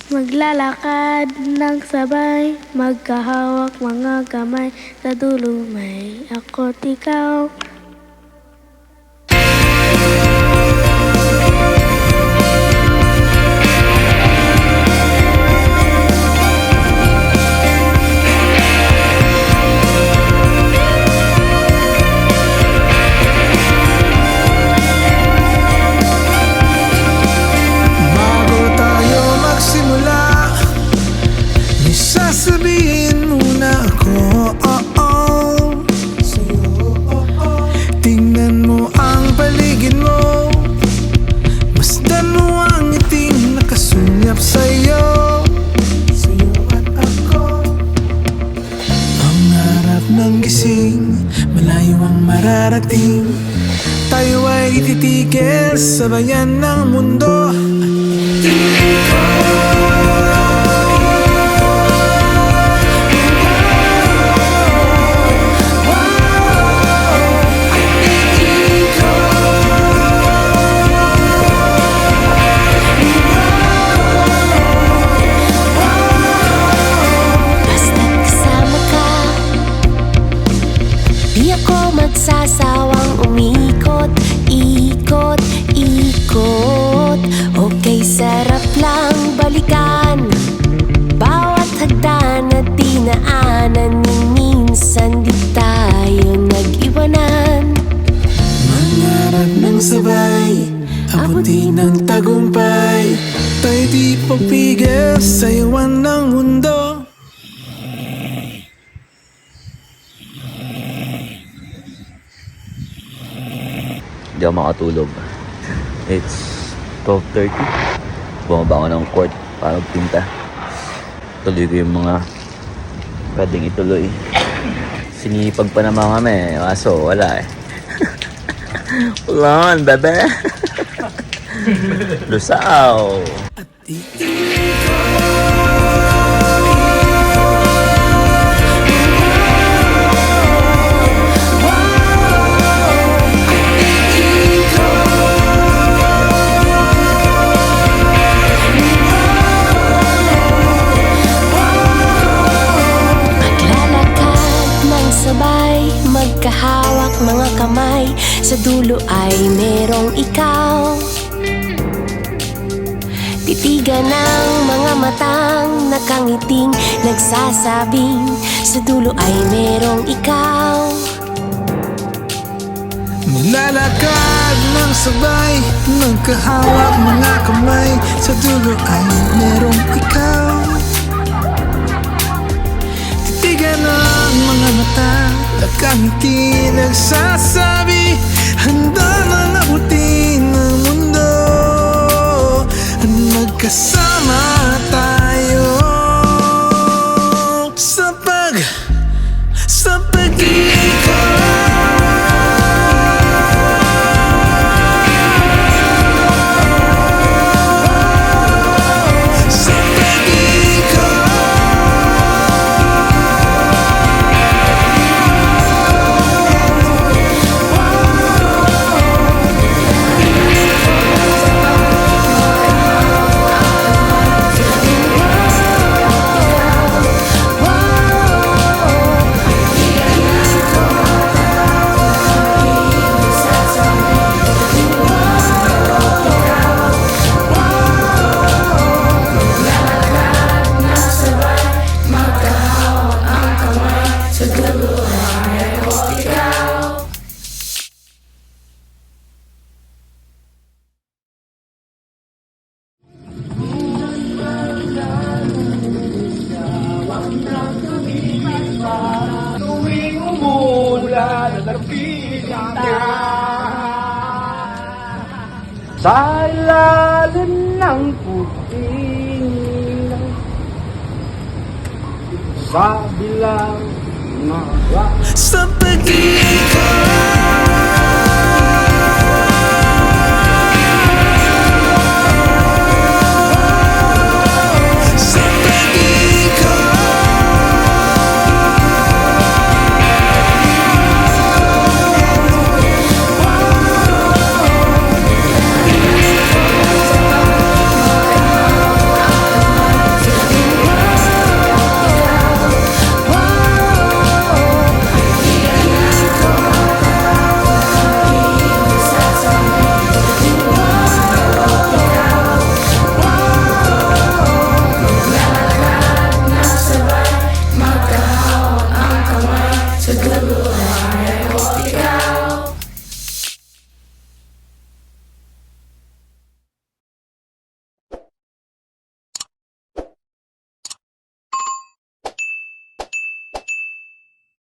Maglalakad ng sabay, magkahawak mga kamay, sa dulo may ako't ikaw. Sasabihin muna ako, sa'yo, tingnan mo ang paligid mo, masdan mo ang ngiting nakasulyap sa'yo, at ako. Pangarap ng gising, malayo ang mararating, tayo ay ititigil sa bayan ng mundo. Di ako magsasawang umikot, ikot, ikot. Okay, sarap lang balikan bawat hagdan na dinaanan, minsan di tayo nag-iwanan. Mangarap ng sabay, abutin ng tagumpay, tayo di papigil sa iwan ng mundo. Hindi ako makatulog. It's 12:30. Bumaba ako ng court para magpinta. Tuloy ko yung mga pwedeng ituloy. Sinipag pa naman kami, kaso wala eh. Wala man, bebe. Lusaw. Magkahawak mga kamay, sa dulo ay merong ikaw. Titigan ng mga matang nakangiting, nagsasabing sa dulo ay merong ikaw. Nilalakad ng sabay, magkahawak mga kamay, sa dulo ay merong ikaw. Titigan ng mga mata, nakangiti, nagsasabi, handa nang abutin ang mundo, at magkasama tayo sa pag-ikot. Tuwing umulan at nagpinta sa ilalim ng puting sa bilang mga Sa pag-ikot.